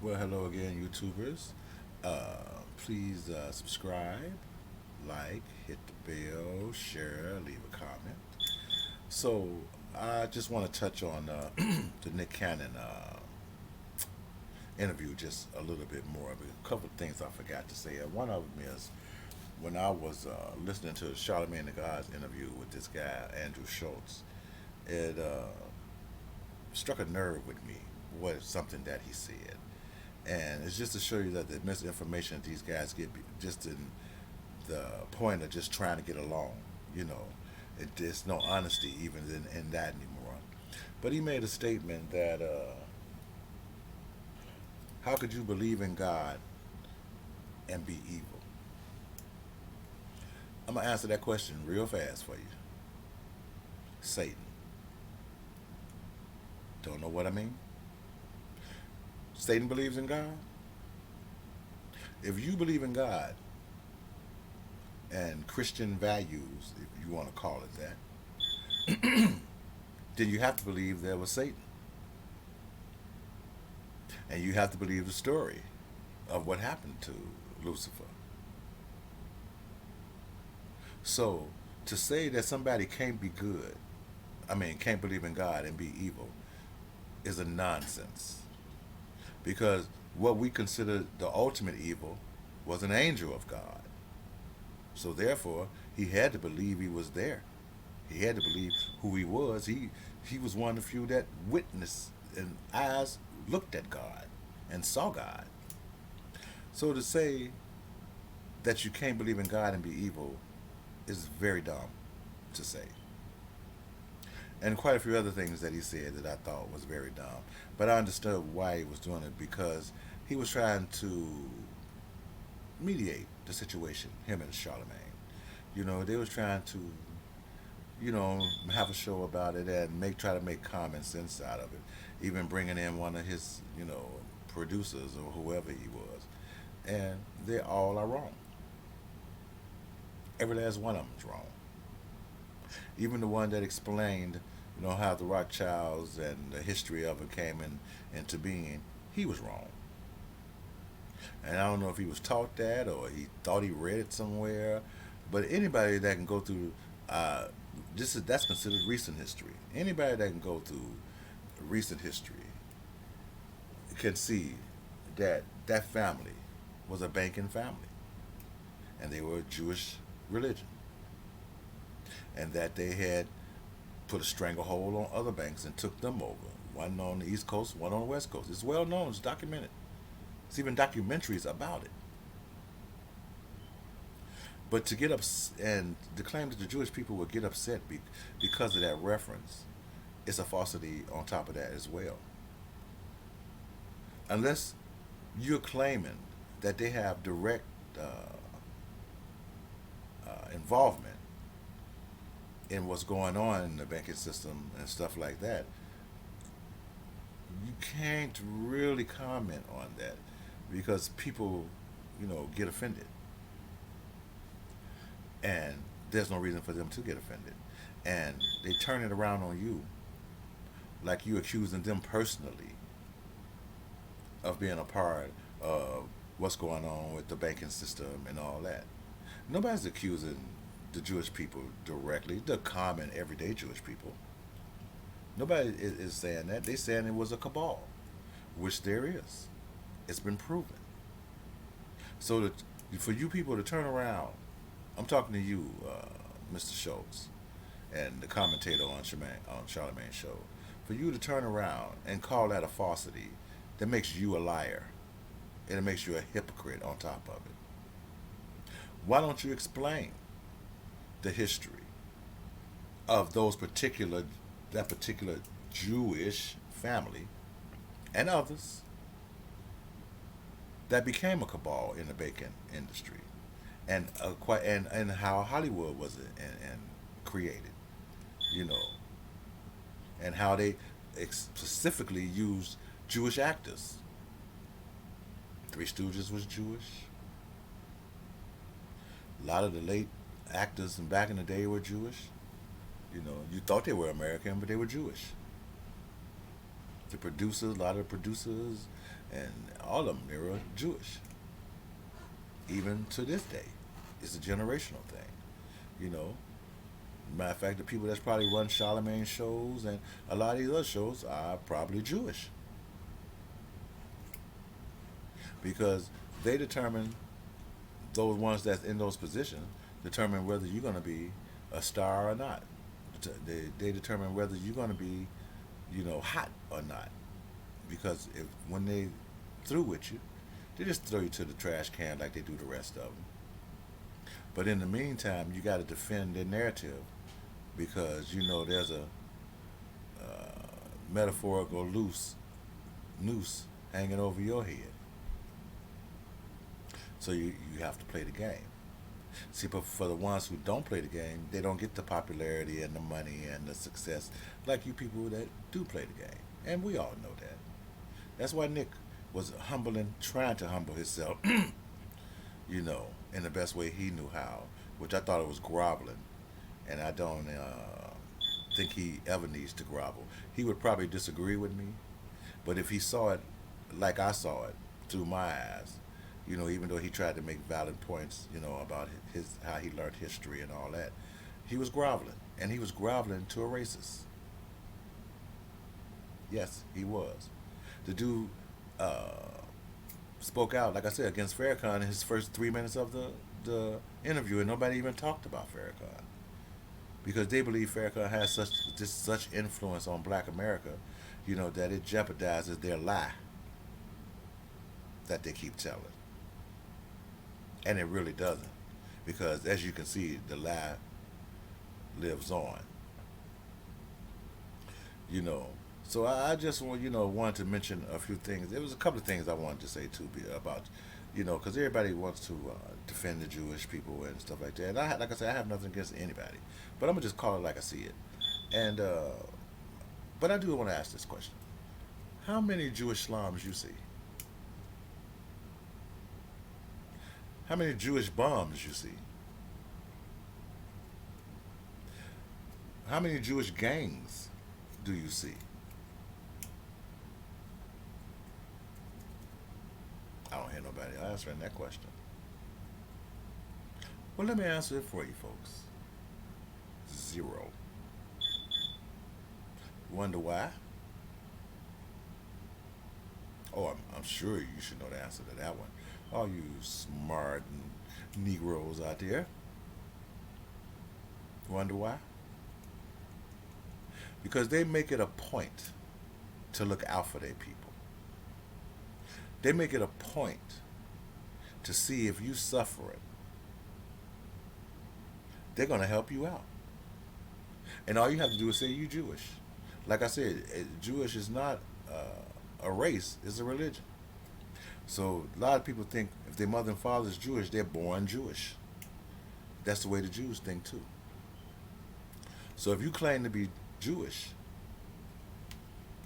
Well, hello again, YouTubers. Please subscribe, like, hit the bell, share, leave a comment. So, I just want to touch on the Nick Cannon interview just a little bit more. A couple of things I forgot to say. One of them is when I was listening to Charlemagne the God's interview with this guy, Andrew Schultz, it struck a nerve with me, was something that he said. And it's just to show you that the misinformation that these guys get just in the point of just trying to get along. You know, there's no honesty even in that anymore. But he made a statement that how could you believe in God and be evil? I'm gonna answer that question real fast for you. Satan. Don't know what I mean? Satan believes in God. If you believe in God and Christian values, if you want to call it that, then you have to believe there was Satan. And you have to believe the story of what happened to Lucifer. So, to say that somebody can't be good, can't believe in God and be evil, is a nonsense. Because what we consider the ultimate evil was an angel of God. So therefore, he had to believe he was there. He had to believe who he was. He was one of the few that witnessed and eyes looked at God and saw God. So to say that you can't believe in God and be evil is very dumb to say. And quite a few other things that he said that I thought was very dumb. But I understood why he was doing it because he was trying to mediate the situation, him and Charlemagne. You know, they was trying to, have a show about it and try to make common sense out of it. Even bringing in one of his, producers or whoever he was. And they all are wrong. Every last one of them is wrong. Even the one that explained, how the Rothschilds and the history of it came into being, he was wrong. And I don't know if he was taught that or he thought he read it somewhere. But anybody that can go through, that's considered recent history. Anybody that can go through recent history can see that that family was a banking family, and they were a Jewish religion, and that they had put a stranglehold on other banks and took them over. One on the East Coast, one on the West Coast. It's well known. It's documented. It's even documentaries about it. But to get up and to claim that the Jewish people would get upset because of that reference, it's a falsity on top of that as well. Unless you're claiming that they have direct involvement in what's going on in the banking system and stuff like that, you can't really comment on that because people, get offended. And there's no reason for them to get offended. And they turn it around on you like you accusing them personally of being a part of what's going on with the banking system and all that. Nobody's accusing the Jewish people directly, the common everyday Jewish people. Nobody is saying that. They're saying it was a cabal, which there is. It's been proven. So for you people to turn around, I'm talking to you, Mr. Schultz, and the commentator on Charlemagne's show. For you to turn around and call that a falsity, that makes you a liar, and it makes you a hypocrite on top of it. Why don't you explain the history of that particular Jewish family and others that became a cabal in the bacon industry, and how Hollywood was and created, you know, and how they specifically used Jewish actors. Three Stooges was Jewish. A lot of the late actors back in the day were Jewish. You know, you thought they were American, but they were Jewish. The producers, a lot of the producers, and all of them, they were Jewish. Even to this day, it's a generational thing. You know, matter of fact, the people that's probably run Charlemagne shows and a lot of these other shows are probably Jewish because they determine those ones that's in those positions determine whether you're going to be a star or not. They determine whether you're going to be, hot or not. Because if when they through with you, they just throw you to the trash can like they do the rest of them. But in the meantime, you got to defend their narrative because there's a metaphorical noose hanging over your head. So you have to play the game. See, but for the ones who don't play the game, they don't get the popularity and the money and the success like you people that do play the game. And we all know that. That's why Nick was humbling, trying to humble himself, in the best way he knew how, which I thought it was groveling. And I don't think he ever needs to grovel. He would probably disagree with me, but if he saw it like I saw it through my eyes, even though he tried to make valid points, about his how he learned history and all that, he was groveling, and he was groveling to a racist. Yes, he was. The dude spoke out, like I said, against Farrakhan in his first 3 minutes of the interview, and nobody even talked about Farrakhan because they believe Farrakhan has such influence on Black America, that it jeopardizes their lie that they keep telling. And it really doesn't. Because as you can see, the lie lives on. You know. So I just wanted to mention a few things. There was a couple of things I wanted to say too about, because everybody wants to defend the Jewish people and stuff like that. And like I said, I have nothing against anybody, but I'm gonna just call it like I see it. And but I do want to ask this question: how many Jewish slums you see? How many Jewish bombs you see? How many Jewish gangs do you see? I don't hear nobody answering that question. Well, let me answer it for you folks. Zero. Wonder why? Oh, I'm sure you should know the answer to that one. All you smart Negroes out there. Wonder why? Because they make it a point to look out for their people. They make it a point to see if you suffering. They're going to help you out. And all you have to do is say you Jewish. Like I said, Jewish is not a race, it's a religion. So a lot of people think if their mother and father is Jewish, they're born Jewish. That's the way the Jews think too. So if you claim to be Jewish,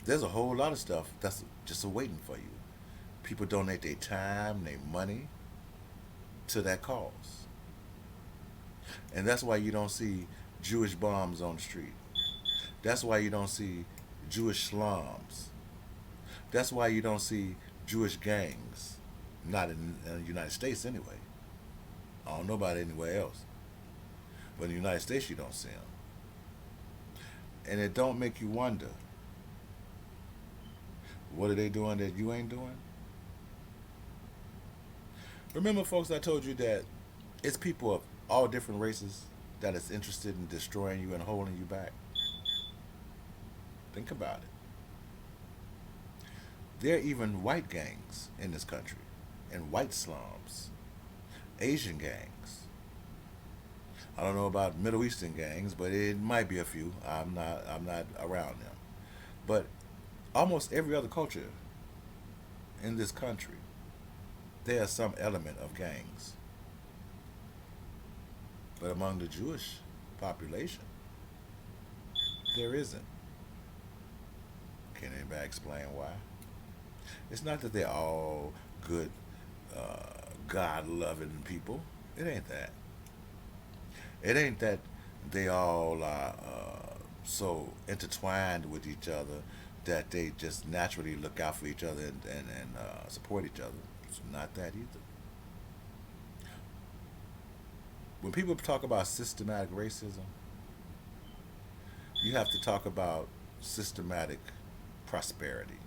there's a whole lot of stuff that's just waiting for you. People donate their time, their money to that cause. And that's why you don't see Jewish bombs on the street. That's why you don't see Jewish slums. That's why you don't see Jewish gangs. Not in the United States anyway. I don't know about anywhere else. But in the United States you don't see them. And it don't make you wonder, what are they doing that you ain't doing? Remember, folks, I told you that it's people of all different races that is interested in destroying you and holding you back. Think about it. There are even white gangs in this country, and white slums, Asian gangs. I don't know about Middle Eastern gangs, but it might be a few. I'm not around them. But almost every other culture in this country, there's some element of gangs. But among the Jewish population, there isn't. Can anybody explain why? It's not that they're all good, God-loving people. It ain't that. It ain't that they all are so intertwined with each other that they just naturally look out for each other and support each other. It's not that either. When people talk about systematic racism, you have to talk about systematic prosperity,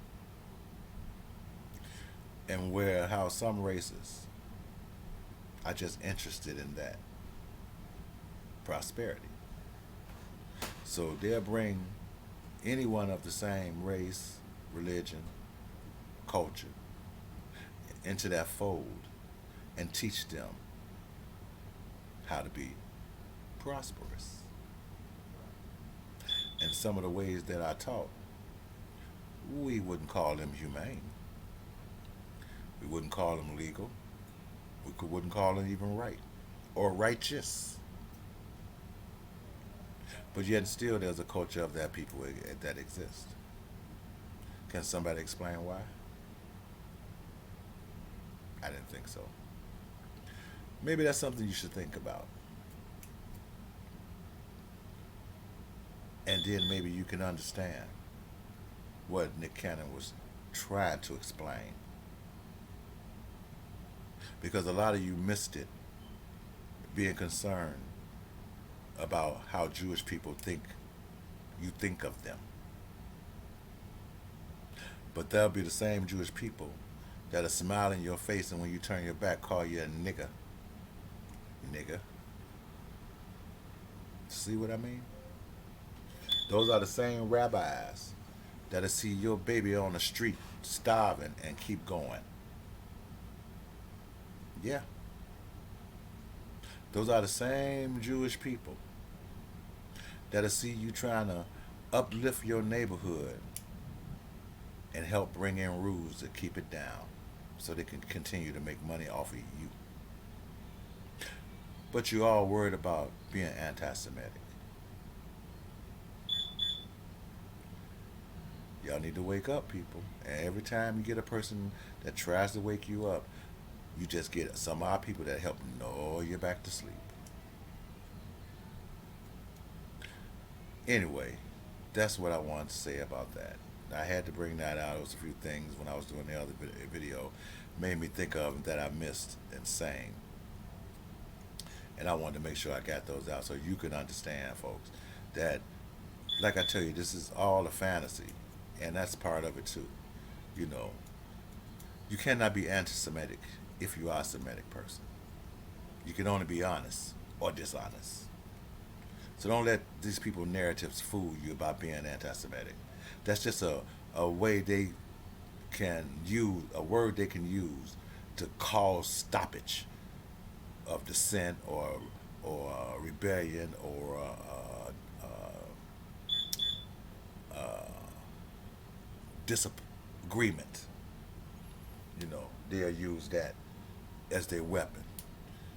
and where how some races are just interested in that prosperity. So they'll bring anyone of the same race, religion, culture into that fold and teach them how to be prosperous. And some of the ways that I taught, we wouldn't call them humane. We wouldn't call them legal. Wouldn't call them even right or righteous. But yet still there's a culture of that people that exists. Can somebody explain why? I didn't think so. Maybe that's something you should think about. And then maybe you can understand what Nick Cannon was trying to explain. Because a lot of you missed it, being concerned about how Jewish people think you think of them. But they'll be the same Jewish people that'll smile in your face and when you turn your back call you a nigger. Nigger. See what I mean? Those are the same rabbis that'll see your baby on the street starving and keep going. Yeah. Those are the same Jewish people that'll see you trying to uplift your neighborhood and help bring in rules to keep it down so they can continue to make money off of you. But you're all worried about being anti-Semitic. Y'all need to wake up, people. And every time you get a person that tries to wake you up, you just get some of our people that help gnaw you back to sleep. Anyway, that's what I wanted to say about that. I had to bring that out. It was a few things when I was doing the other video made me think of that I missed in saying. And I wanted to make sure I got those out so you can understand, folks, that, like I tell you, this is all a fantasy. And that's part of it, too. You know, you cannot be anti-Semitic if you are a Semitic person. You can only be honest or dishonest. So don't let these people's narratives fool you about being anti-Semitic. That's just a way they can use, a word they can use to cause stoppage of dissent or rebellion or disagreement. You know, they'll use that as their weapon.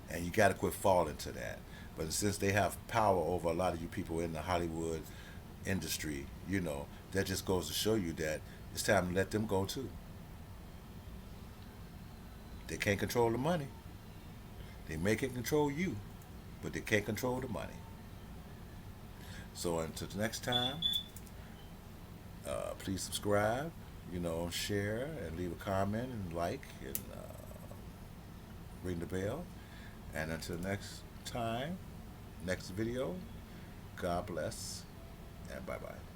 And you got to quit falling to that. But since they have power over a lot of you people in the Hollywood industry, you know, that just goes to show you that it's time to let them go too. They can't control the money. They may can control you, but they can't control the money. So until the next time, please subscribe, you know, share and leave a comment and like and ring the bell. And until next time, next video, God bless and bye-bye.